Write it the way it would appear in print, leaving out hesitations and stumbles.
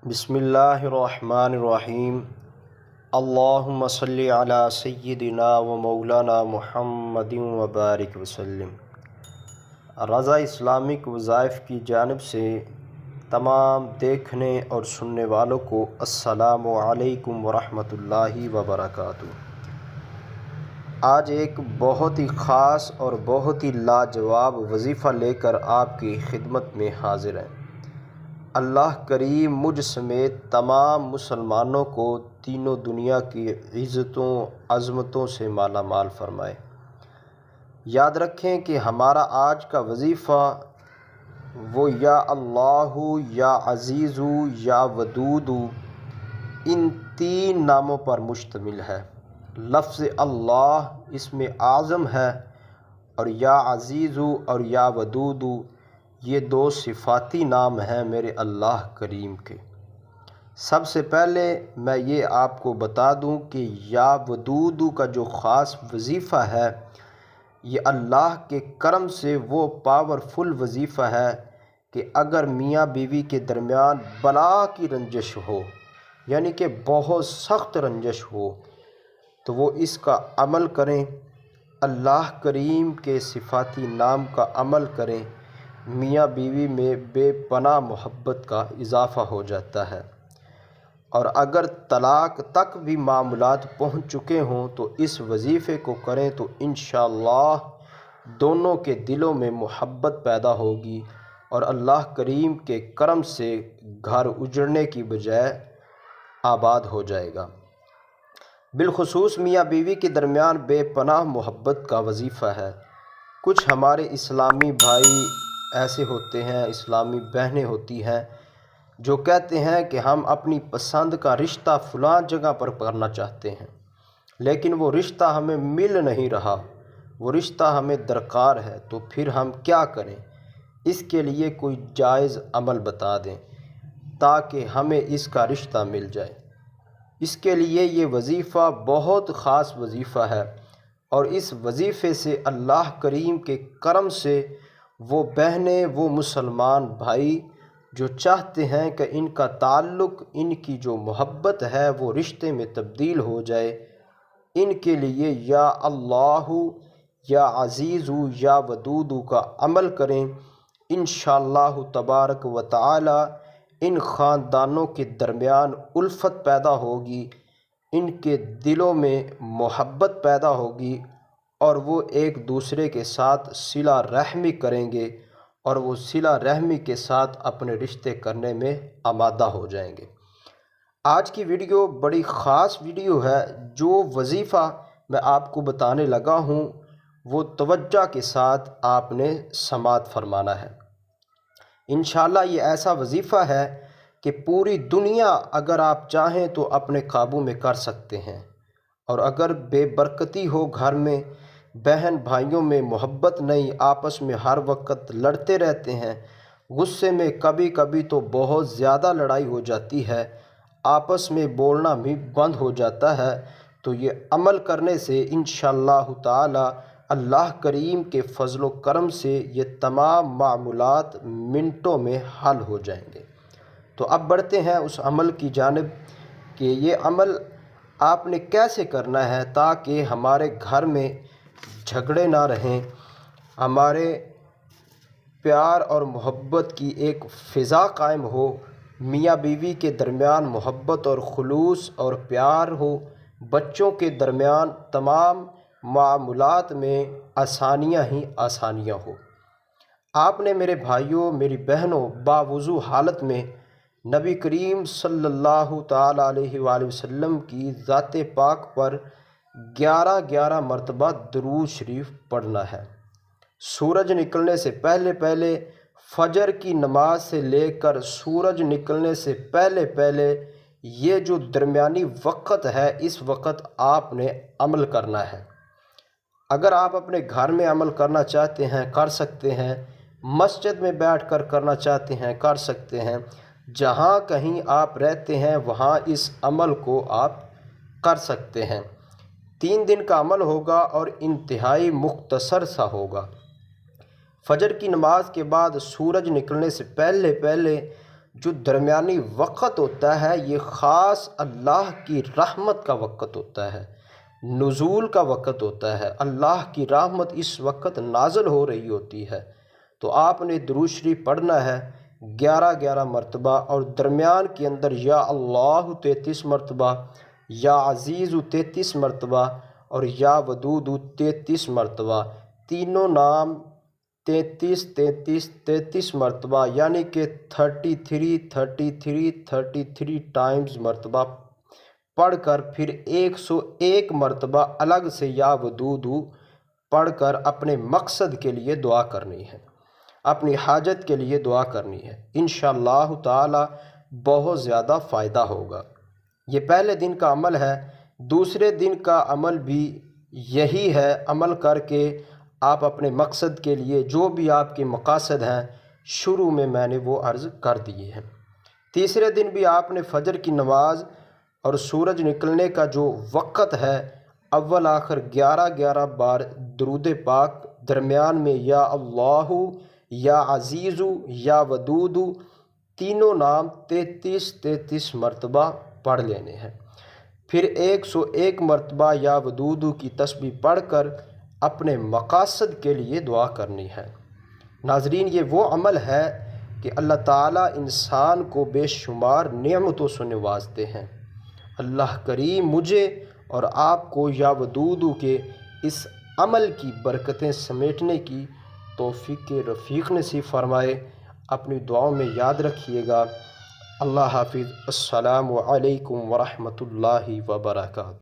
بسم اللہ الرحمن الرحیم۔ اللہم صلی علی سیدنا و مولانا محمد وبارک وسلم۔ رضا اسلامک وظائف کی جانب سے تمام دیکھنے اور سننے والوں کو السلام علیکم ورحمۃ اللہ وبرکاتہ۔ آج ایک بہت ہی خاص اور بہت ہی لاجواب وظیفہ لے کر آپ کی خدمت میں حاضر ہیں۔ اللہ کریم مجھ سمیت تمام مسلمانوں کو تینوں دنیا کی عزتوں عظمتوں سے مالا مال فرمائے۔ یاد رکھیں کہ ہمارا آج کا وظیفہ وہ یا اللہ، یا عزیز، یا ودود، ان تین ناموں پر مشتمل ہے۔ لفظ اللہ اسم اعظم ہے، اور یا عزیز اور یا ودود یہ دو صفاتی نام ہیں میرے اللہ کریم کے۔ سب سے پہلے میں یہ آپ کو بتا دوں کہ یا ودود کا جو خاص وظیفہ ہے، یہ اللہ کے کرم سے وہ پاورفل وظیفہ ہے کہ اگر میاں بیوی کے درمیان بلا کی رنجش ہو، یعنی کہ بہت سخت رنجش ہو، تو وہ اس کا عمل کریں، اللہ کریم کے صفاتی نام کا عمل کریں، میاں بیوی میں بے پناہ محبت کا اضافہ ہو جاتا ہے۔ اور اگر طلاق تک بھی معاملات پہنچ چکے ہوں تو اس وظیفے کو کریں تو انشاءاللہ دونوں کے دلوں میں محبت پیدا ہوگی، اور اللہ کریم کے کرم سے گھر اجڑنے کی بجائے آباد ہو جائے گا۔ بالخصوص میاں بیوی کے درمیان بے پناہ محبت کا وظیفہ ہے۔ کچھ ہمارے اسلامی بھائی ایسے ہوتے ہیں، اسلامی بہنیں ہوتی ہیں جو کہتے ہیں کہ ہم اپنی پسند کا رشتہ فلاں جگہ پر کرنا چاہتے ہیں، لیکن وہ رشتہ ہمیں مل نہیں رہا، وہ رشتہ ہمیں درکار ہے، تو پھر ہم کیا کریں؟ اس کے لیے کوئی جائز عمل بتا دیں تاکہ ہمیں اس کا رشتہ مل جائے۔ اس کے لیے یہ وظیفہ بہت خاص وظیفہ ہے، اور اس وظیفے سے اللہ کریم کے کرم سے وہ بہنیں، وہ مسلمان بھائی جو چاہتے ہیں کہ ان کا تعلق، ان کی جو محبت ہے وہ رشتے میں تبدیل ہو جائے، ان کے لیے یا اللہ، یا عزیز، یا ودود کا عمل کریں۔ انشاءاللہ تبارک و تعالی ان خاندانوں کے درمیان الفت پیدا ہوگی، ان کے دلوں میں محبت پیدا ہوگی، اور وہ ایک دوسرے کے ساتھ صلہ رحمی کریں گے، اور وہ صلہ رحمی کے ساتھ اپنے رشتے کرنے میں آمادہ ہو جائیں گے۔ آج کی ویڈیو بڑی خاص ویڈیو ہے۔ جو وظیفہ میں آپ کو بتانے لگا ہوں وہ توجہ کے ساتھ آپ نے سماعت فرمانا ہے۔ انشاءاللہ یہ ایسا وظیفہ ہے کہ پوری دنیا اگر آپ چاہیں تو اپنے قابو میں کر سکتے ہیں، اور اگر بے برکتی ہو گھر میں، بہن بھائیوں میں محبت نہیں، آپس میں ہر وقت لڑتے رہتے ہیں، غصے میں کبھی کبھی تو بہت زیادہ لڑائی ہو جاتی ہے، آپس میں بولنا بھی بند ہو جاتا ہے، تو یہ عمل کرنے سے انشاءاللہ تعالی اللہ کریم کے فضل و کرم سے یہ تمام معاملات منٹوں میں حل ہو جائیں گے۔ تو اب بڑھتے ہیں اس عمل کی جانب کہ یہ عمل آپ نے کیسے کرنا ہے تاکہ ہمارے گھر میں جھگڑے نہ رہیں، ہمارے پیار اور محبت کی ایک فضا قائم ہو، میاں بیوی کے درمیان محبت اور خلوص اور پیار ہو، بچوں کے درمیان تمام معاملات میں آسانیاں ہی آسانیاں ہو۔ آپ نے میرے بھائیوں، میری بہنوں، باوضو حالت میں نبی کریم صلی اللہ تعالیٰ علیہ وآلہ وسلم کی ذات پاک پر 11 مرتبہ درود شریف پڑھنا ہے۔ سورج نکلنے سے پہلے پہلے، فجر کی نماز سے لے کر سورج نکلنے سے پہلے پہلے، یہ جو درمیانی وقت ہے اس وقت آپ نے عمل کرنا ہے۔ اگر آپ اپنے گھر میں عمل کرنا چاہتے ہیں کر سکتے ہیں، مسجد میں بیٹھ کر کرنا چاہتے ہیں کر سکتے ہیں، جہاں کہیں آپ رہتے ہیں وہاں اس عمل کو آپ کر سکتے ہیں۔ 3 دن کا عمل ہوگا اور انتہائی مختصر سا ہوگا۔ فجر کی نماز کے بعد سورج نکلنے سے پہلے پہلے جو درمیانی وقت ہوتا ہے یہ خاص اللہ کی رحمت کا وقت ہوتا ہے، نزول کا وقت ہوتا ہے، اللہ کی رحمت اس وقت نازل ہو رہی ہوتی ہے۔ تو آپ نے درود شریف پڑھنا ہے 11 مرتبہ، اور درمیان کے اندر یا اللہ 33 مرتبہ، یا عزیز 33 مرتبہ، اور یا ودود 33 مرتبہ، تینوں نام 33 مرتبہ، یعنی کہ 33 ٹائمز مرتبہ پڑھ کر پھر 101 مرتبہ الگ سے یا ودود پڑھ کر اپنے مقصد کے لیے دعا کرنی ہے، اپنی حاجت کے لیے دعا کرنی ہے۔ انشاءاللہ تعالی بہت زیادہ فائدہ ہوگا۔ یہ پہلے دن کا عمل ہے، دوسرے دن کا عمل بھی یہی ہے۔ عمل کر کے آپ اپنے مقصد کے لیے جو بھی آپ کے مقاصد ہیں شروع میں نے وہ عرض کر دیے ہیں۔ تیسرے دن بھی آپ نے فجر کی نماز اور سورج نکلنے کا جو وقت ہے اول آخر 11 بار درود پاک، درمیان میں یا اللہ، یا عزیز، یا ودود، تینوں نام 33 مرتبہ پڑھ لینے ہیں۔ پھر 101 مرتبہ یا ودود کی تسبیح پڑھ کر اپنے مقاصد کے لیے دعا کرنی ہے۔ ناظرین، یہ وہ عمل ہے کہ اللہ تعالیٰ انسان کو بے شمار نعمتوں سے نوازتے ہیں۔ اللہ کریم مجھے اور آپ کو یا ودود کے اس عمل کی برکتیں سمیٹنے کی توفیق رفیق نصیب فرمائے۔ اپنی دعاؤں میں یاد رکھیے گا۔ اللہ حافظ۔ السلام علیکم ورحمۃ اللہ وبرکاتہ۔